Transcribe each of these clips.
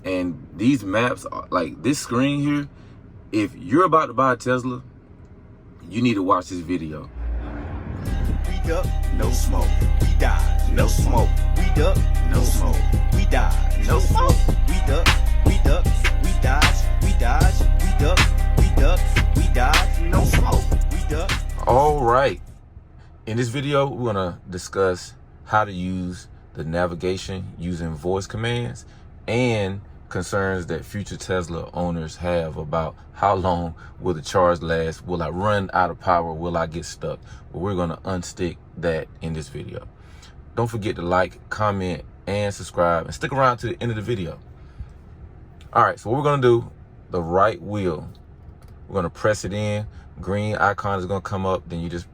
And these maps, like this screen here, if you're about to buy a Tesla, you need to watch this video. We duck, no smoke. We die, no smoke. We duck, no smoke. We die, no smoke. We duck, we dodge, we dodge, we duck, we dodge, no smoke. We duck. All right. In this video, we're gonna discuss how to use the navigation using voice commands and concerns that future Tesla owners have about how long will the charge last? Will I run out of power? Will I get stuck? Well, we're gonna unstick that in this video. Don't forget to like, comment, and subscribe, and stick around to the end of the video. All right, so what we're gonna do, the right wheel, we're gonna press it in, green icon is gonna come up, then you just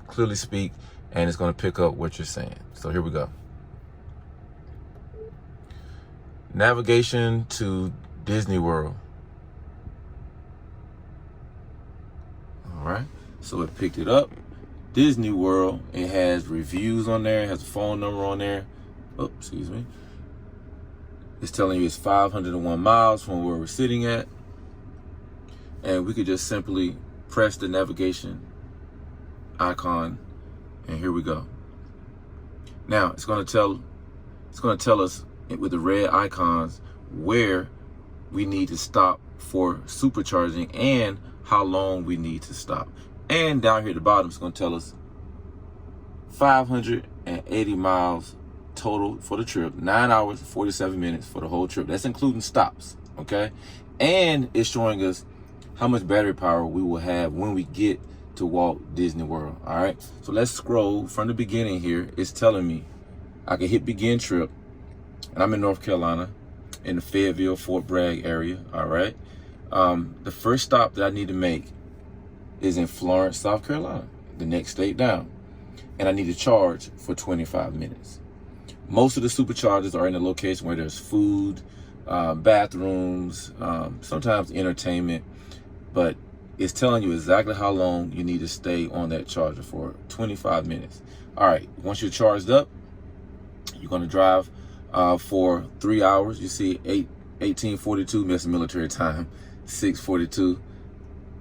clearly speak, and it's gonna pick up what you're saying. So here we go. Navigation to Disney World. All right, so it picked it up. Disney World, it has reviews on there, it has a phone number on there. Oh, excuse me. It's telling you it's 501 miles from where we're sitting at. And we could just simply press the navigation icon, and here we go. Now it's gonna tell us with the red icons where we need to stop for supercharging and how long we need to stop. And down here at the bottom, it's going to tell us 580 miles total for the trip, 9 hours, 47 minutes for the whole trip. That's including stops, okay? And it's showing us how much battery power we will have when we get to Walt Disney World, all right? So let's scroll from the beginning here. It's telling me I can hit begin trip. And I'm in North Carolina, in the Fayetteville, Fort Bragg area, all right? The first stop that I need to make is in Florence, South Carolina, the next state down. And I need to charge for 25 minutes. Most of the superchargers are in a location where there's food, bathrooms, sometimes entertainment, but it's telling you exactly how long you need to stay on that charger for, 25 minutes. All right, once you're charged up, you're gonna drive for 3 hours. You see 1842, that's military time, 6:42,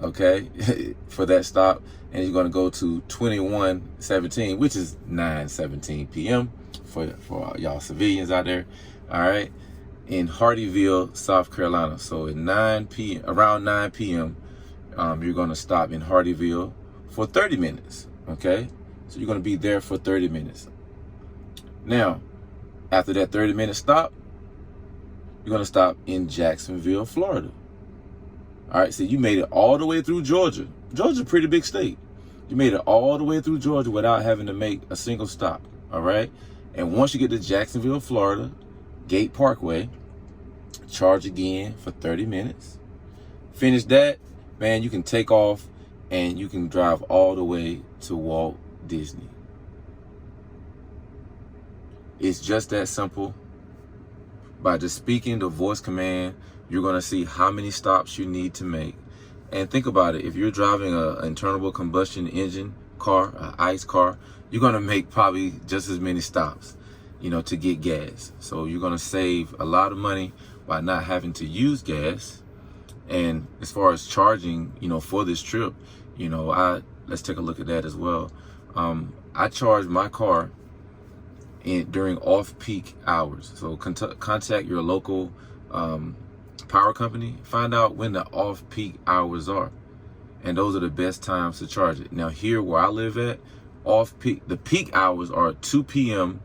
okay, for that stop. And you're gonna go to 21:17, which is 9:17 p.m. for y'all civilians out there, all right, in Hardeeville, South Carolina. So at around 9 p.m., you're gonna stop in Hardeeville for 30 minutes, okay? So you're gonna be there for 30 minutes. Now, after that 30-minute stop, you're gonna stop in Jacksonville, Florida. All right, so you made it all the way through Georgia. Georgia's a pretty big state. You made it all the way through Georgia without having to make a single stop, all right? And once you get to Jacksonville, Florida, Gate Parkway, charge again for 30 minutes. Finish that, man, you can take off and you can drive all the way to Walt Disney. It's just that simple. By just speaking the voice command, you're gonna see how many stops you need to make. And think about it, if you're driving an internal combustion engine car, an ICE car, you're gonna make probably just as many stops, to get gas. So you're gonna save a lot of money by not having to use gas. And as far as charging, for this trip, let's take a look at that as well. I charge my car during off-peak hours. So contact your local power company, find out when the off-peak hours are, and those are the best times to charge it. Now here where I live at, off-peak, the peak hours are 2 p.m.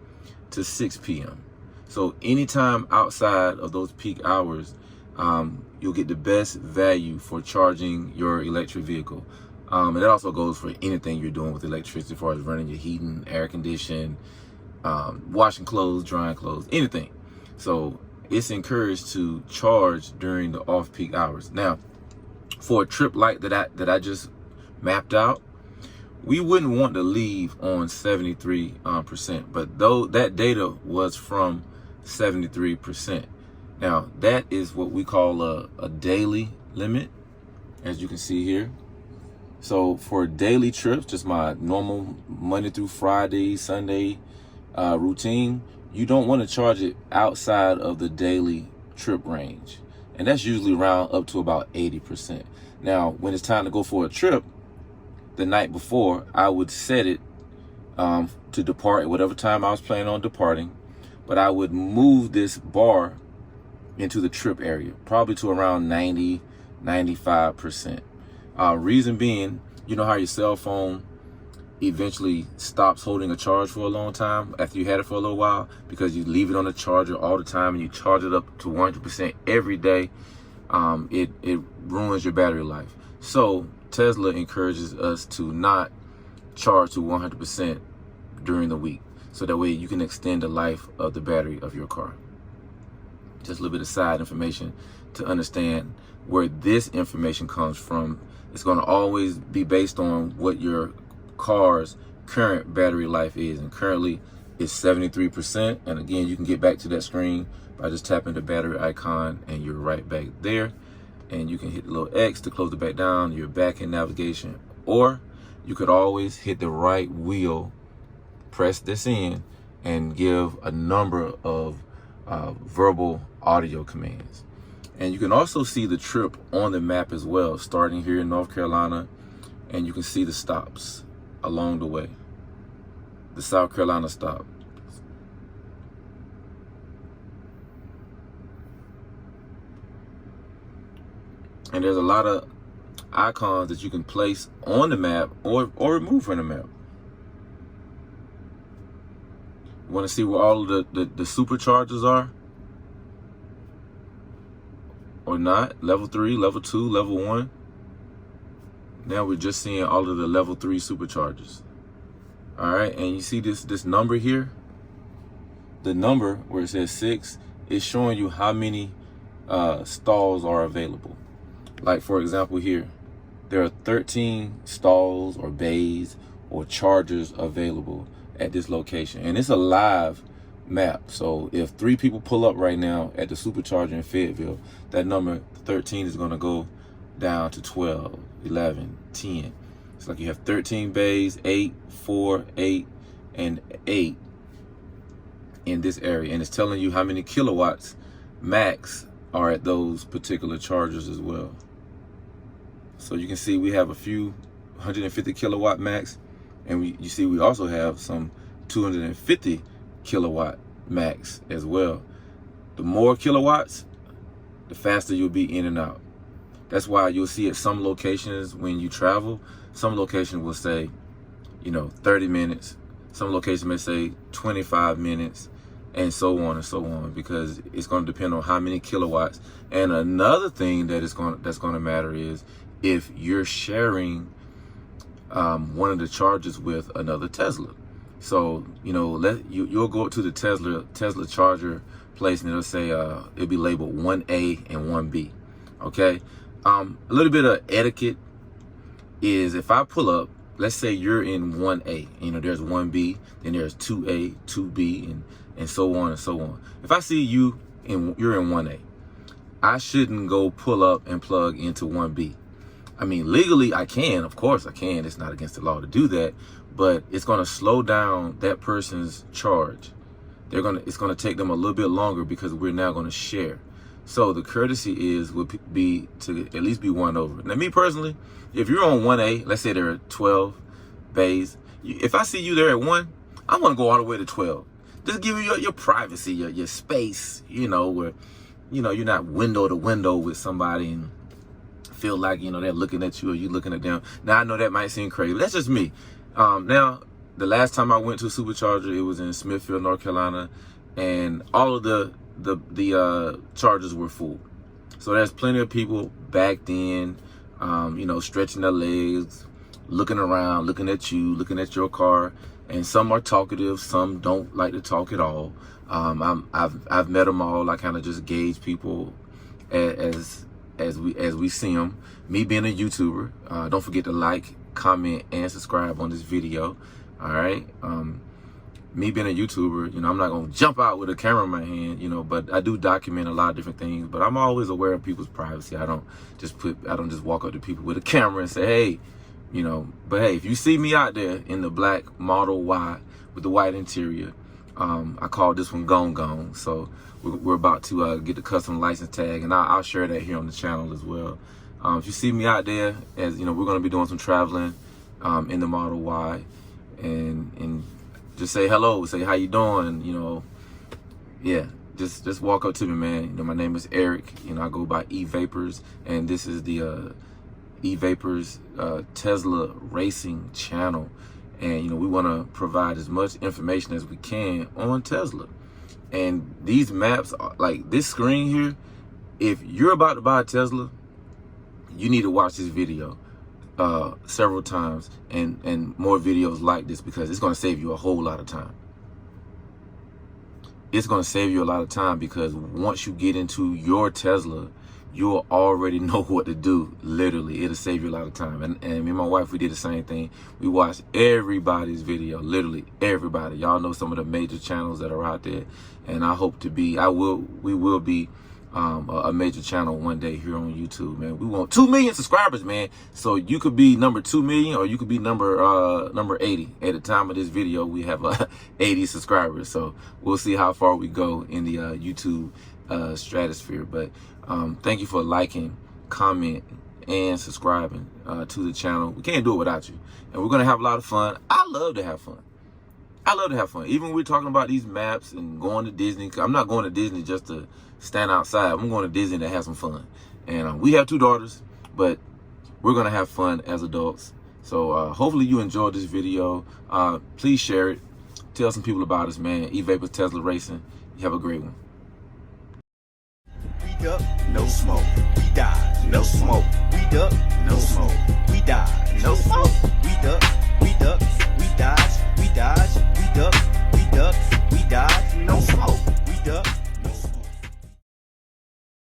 to 6 p.m. So anytime outside of those peak hours, you'll get the best value for charging your electric vehicle. And that also goes for anything you're doing with electricity, as far as running your heating, air conditioning, washing clothes, drying clothes, anything. So it's encouraged to charge during the off-peak hours. Now, for a trip like that I just mapped out, we wouldn't want to leave on 73%, but though that data was from 73%. Now, that is what we call a daily limit, as you can see here. So for daily trips, just my normal Monday through Friday, Sunday routine, you don't want to charge it outside of the daily trip range. And that's usually around up to about 80%. Now, when it's time to go for a trip, the night before, I would set it to depart at whatever time I was planning on departing. But I would move this bar into the trip area, probably to around 90, 95%. Reason being, you know how your cell phone eventually stops holding a charge for a long time after you had it for a little while, because you leave it on the charger all the time and you charge it up to 100% every day. It ruins your battery life. So Tesla encourages us to not charge to 100% during the week, so that way you can extend the life of the battery of your car. Just a little bit of side information to understand where this information comes from. It's going to always be based on what your car's current battery life is, and currently it's 73%. And again, you can get back to that screen by just tapping the battery icon, and you're right back there. And you can hit the little X to close it back down. You're back in navigation. Or you could always hit the right wheel, press this in, and give a number of verbal audio commands. And you can also see the trip on the map as well, starting here in North Carolina, and you can see the stops along the way, the South Carolina stop. And there's a lot of icons that you can place on the map or remove from the map. You want to see where all of the superchargers are? Or not? Level 3, level 2, level 1. Now we're just seeing all of the level 3 superchargers. All right, and you see this number here? The number where it says 6 is showing you how many stalls are available. Like, for example, here, there are 13 stalls or bays or chargers available at this location. And it's a live map. So if 3 people pull up right now at the supercharger in Fayetteville, that number 13 is going to go down to 12, 11, 10. It's like you have 13 bays, 8, 4, 8, and 8 in this area. And it's telling you how many kilowatts max are at those particular chargers as well. So you can see we have a few 150 kilowatt max, and you see we also have some 250 kilowatt max as well. The more kilowatts, the faster you'll be in and out. That's why you'll see at some locations when you travel, some locations will say, 30 minutes. Some locations may say 25 minutes, and so on and so on, because it's going to depend on how many kilowatts. And another thing that's going to matter is if you're sharing one of the chargers with another Tesla. So you'll go up to the Tesla charger place, and it'll say it'll be labeled 1A and 1B. Okay, a little bit of etiquette is, if I pull up, let's say you're in 1A, there's 1B, then there's 2A, 2B, and so on and so on. If I see you're in 1A, I shouldn't go pull up and plug into 1B. I mean, legally I can, of course I can. It's not against the law to do that, but it's going to slow down that person's charge. It's going to take them a little bit longer because we're now going to share. So the courtesy would be to at least be one over. Now, me personally, if you're on 1A, let's say there are 12 bays. If I see you there at 1, I want to go all the way to 12. Just give you your privacy, your space, where, you're not window to window with somebody and feel like, they're looking at you or you looking at them. Now, I know that might seem crazy, but that's just me. Now, the last time I went to a supercharger, it was in Smithfield, North Carolina, and all of the chargers were full. So there's plenty of people backed in, stretching their legs, looking around, looking at you, looking at your car. And some are talkative, some don't like to talk at all. I've met them all. I kind of just gauge people as we see them. Me being a YouTuber, don't forget to like, comment, and subscribe on this video. All right. Me being a YouTuber, I'm not gonna jump out with a camera in my hand, but I do document a lot of different things. But I'm always aware of people's privacy. I don't just walk up to people with a camera and say, hey, but hey, if you see me out there in the black Model Y with the white interior, I call this one Gone Gone. So we're about to get the custom license tag, and I'll share that here on the channel as well. If you see me out there, as you know, we're going to be doing some traveling in the Model Y, and just say hello, say how you doing, you know. Yeah, just walk up to me, man. You know, my name is Eric. You know, I go by Evapors, and this is the Evapors Tesla racing channel. And you know, we want to provide as much information as we can on Tesla. And these maps, like this screen here, if you're about to buy a Tesla, you need to watch this video several times and more videos like this, because it's going to save you a whole lot of time. It's going to save you a lot of time, because once you get into your Tesla, you'll already know what to do. Literally, it'll save you a lot of time. And me and my wife, we did the same thing. We watched everybody's video, literally everybody. Y'all know some of the major channels that are out there, and I hope to be, we will be a major channel one day here on YouTube, man. We want 2 million subscribers, man. So you could be number 2 million, or you could be number 80. At the time of this video, we have 80 subscribers. So we'll see how far we go in the YouTube stratosphere. But thank you for liking, commenting, and subscribing to the channel. We can't do it without you. And we're gonna have a lot of fun. I love to have fun. I love to have fun. Even when we're talking about these maps and going to Disney, 'cause I'm not going to Disney just to stand outside. I'm going to Disney to have some fun. And we have 2 daughters, but we're going to have fun as adults. So hopefully you enjoyed this video. Please share it. Tell some people about us, man. Evapors Tesla Racing. You have a great one. We duck, no smoke. We die, no smoke. We duck, no smoke. We die, no smoke. We duck, we dodge, we dodge. We duck, we dodge, we dodge, no smoke. We duck.